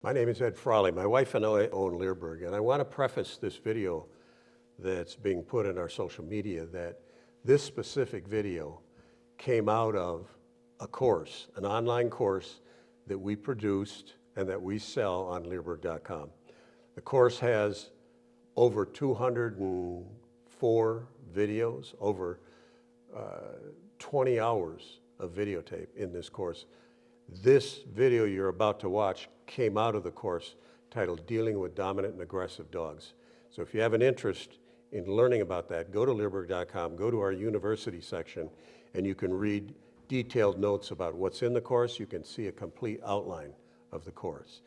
My name is Ed Frawley. My wife and I own Leerburg, and I want to preface this video that's being put in our social media that this specific video came out of a course, an online course that we produced and that we sell on Leerburg.com. The course has over 204 videos, over 20 hours of videotape in this course. This video you're about to watch came out of the course titled Dealing with Dominant and Aggressive Dogs. So if you have an interest in learning about that, go to Leerburg.com, go to our university section, and you can read detailed notes about what's in the course. You can see a complete outline of the course.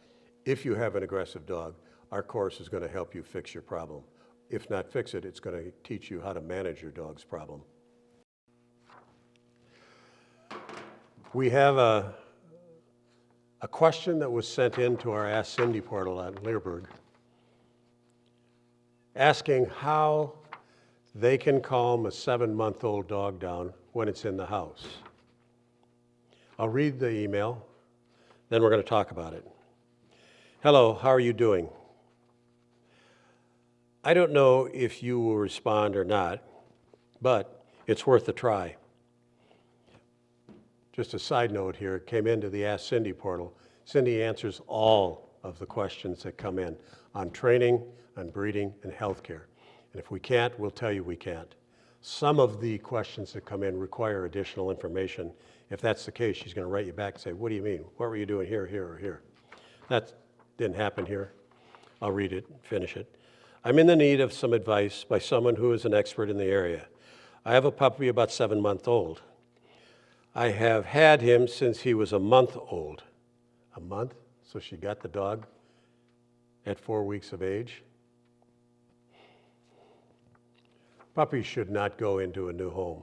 If you have an aggressive dog, our course is going to help you fix your problem. If not fix it, it's going to teach you how to manage your dog's problem. We have a question that was sent in to our Ask Cindy portal at Leerburg, asking how they can calm a 7-month-old dog down when it's in the house. I'll read the email, then we're going to talk about it. Hello, how are you doing? I don't know if you will respond or not, but it's worth a try. Just a side note here, it came into the Ask Cindy portal. Cindy answers all of the questions that come in on training, on breeding, and healthcare. And if we can't, we'll tell you we can't. Some of the questions that come in require additional information. If that's the case, she's going to write you back and say, what do you mean? What were you doing here, here, or here? That didn't happen here. I'll read it, finish it. I'm in the need of some advice by someone who is an expert in the area. I have a puppy about 7 months old. I have had him since he was a month old. A month? So she got the dog at 4 weeks of age? Puppies should not go into a new home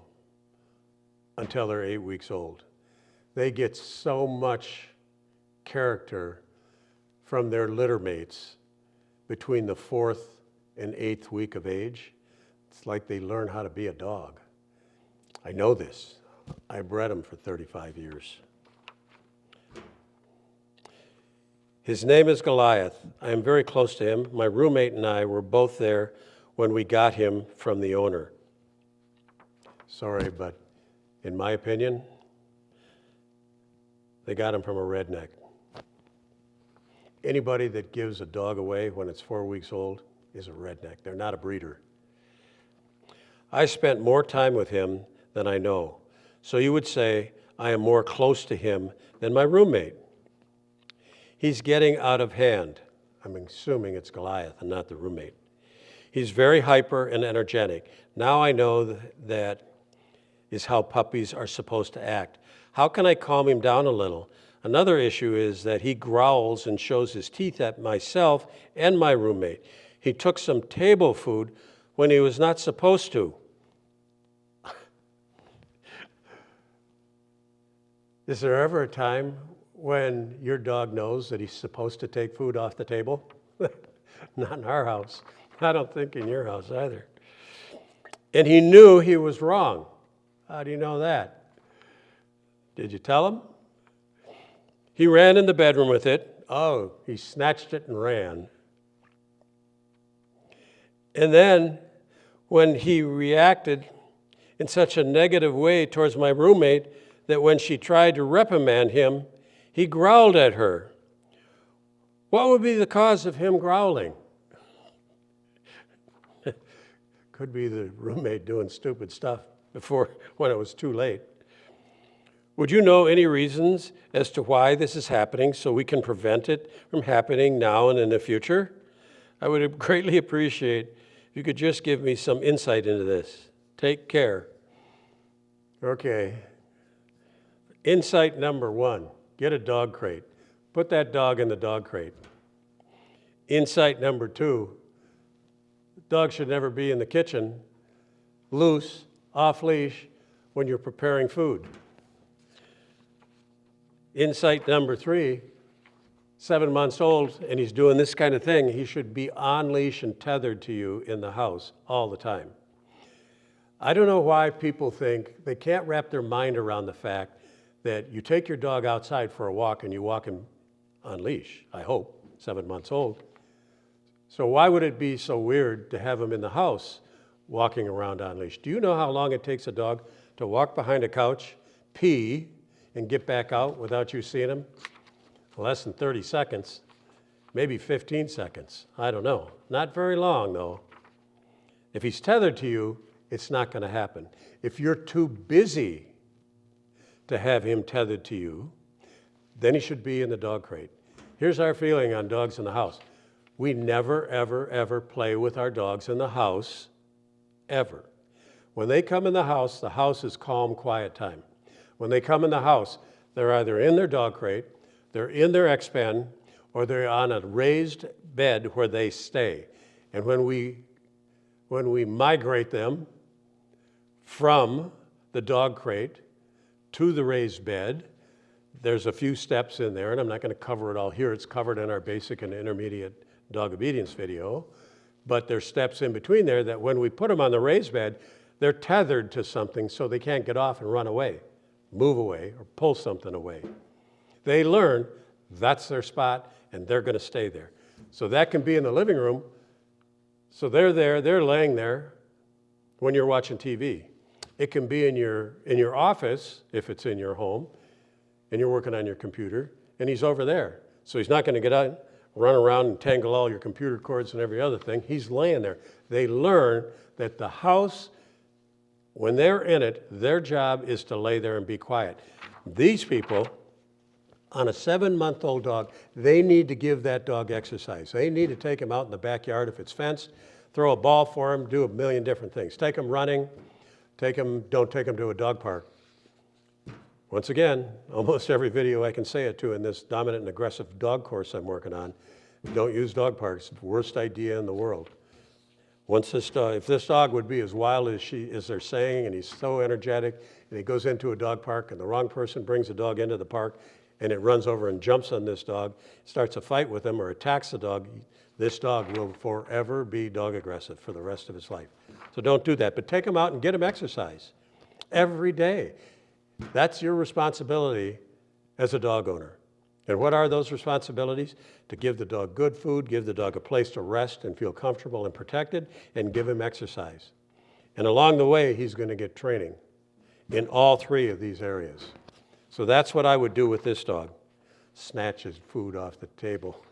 until they're 8 weeks old. They get so much character from their litter mates between the 4th and 8th week of age. It's like they learn how to be a dog. I know this. I bred him for 35 years. His name is Goliath. I am very close to him. My roommate and I were both there when we got him from the owner. Sorry, but in my opinion, they got him from a redneck. Anybody that gives a dog away when it's 4 weeks old is a redneck. They're not a breeder. I spent more time with him than I know. So you would say I am more close to him than my roommate. He's getting out of hand. I'm assuming it's Goliath and not the roommate. He's very hyper and energetic. Now I know that is how puppies are supposed to act. How can I calm him down a little? Another issue is that he growls and shows his teeth at myself and my roommate. He took some table food when he was not supposed to. Is there ever a time when your dog knows that he's supposed to take food off the table? Not in our house. I don't think in your house either. And he knew he was wrong. How do you know that? Did you tell him? He ran in the bedroom with it. Oh, he snatched it and ran. And then when he reacted in such a negative way towards my roommate that when she tried to reprimand him, he growled at her. What would be the cause of him growling? Could be the roommate doing stupid stuff when it was too late. Would you know any reasons as to why this is happening so we can prevent it from happening now and in the future? I would greatly appreciate if you could just give me some insight into this. Take care. Okay. Insight number 1, get a dog crate. Put that dog in the dog crate. Insight number 2, the dog should never be in the kitchen, loose, off leash, when you're preparing food. Insight number 3, 7 months old and he's doing this kind of thing, he should be on leash and tethered to you in the house all the time. I don't know why people think they can't wrap their mind around the fact that you take your dog outside for a walk and you walk him on leash, I hope. 7 months old. So why would it be so weird to have him in the house walking around on leash? Do you know how long it takes a dog to walk behind a couch, pee, and get back out without you seeing him? Less than 30 seconds, maybe 15 seconds. I don't know. Not very long, though. If he's tethered to you, it's not going to happen. If you're too busy to have him tethered to you, then he should be in the dog crate. Here's our feeling on dogs in the house. We never, ever, ever play with our dogs in the house, ever. When they come in the house is calm, quiet time. When they come in the house, they're either in their dog crate, they're in their X-pen, or they're on a raised bed where they stay. And when we migrate them from the dog crate to the raised bed, there's a few steps in there, and I'm not going to cover it all here. It's covered in our basic and intermediate dog obedience video. But there's steps in between there that when we put them on the raised bed, they're tethered to something so they can't get off and run away, move away, or pull something away. They learn that's their spot, and they're going to stay there. So that can be in the living room. So they're there, they're laying there when you're watching TV. It can be in your office, if it's in your home, and you're working on your computer, and he's over there. So he's not going to get out, run around and tangle all your computer cords and every other thing. He's laying there. They learn that the house, when they're in it, their job is to lay there and be quiet. These people, on a 7-month-old dog, they need to give that dog exercise. They need to take him out in the backyard if it's fenced, throw a ball for him, do a million different things. Take him running, don't take him to a dog park. Once again, almost every video I can say it to in this dominant and aggressive dog course I'm working on, don't use dog parks. Worst idea in the world. If this dog would be as wild as they're saying, and he's so energetic, and he goes into a dog park, and the wrong person brings the dog into the park, and it runs over and jumps on this dog, starts a fight with him or attacks the dog, this dog will forever be dog aggressive for the rest of his life. So don't do that, but take him out and get him exercise every day. That's your responsibility as a dog owner. And what are those responsibilities? To give the dog good food, give the dog a place to rest and feel comfortable and protected, and give him exercise. And along the way, he's going to get training in all 3 of these areas. So that's what I would do with this dog. Snatch his food off the table.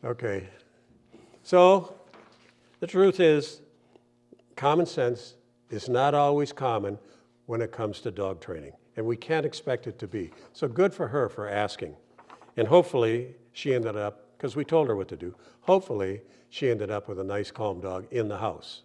Okay. So the truth is, common sense is not always common when it comes to dog training, and we can't expect it to be. So good for her for asking. And hopefully she ended up, because we told her what to do, hopefully she ended up with a nice, calm dog in the house.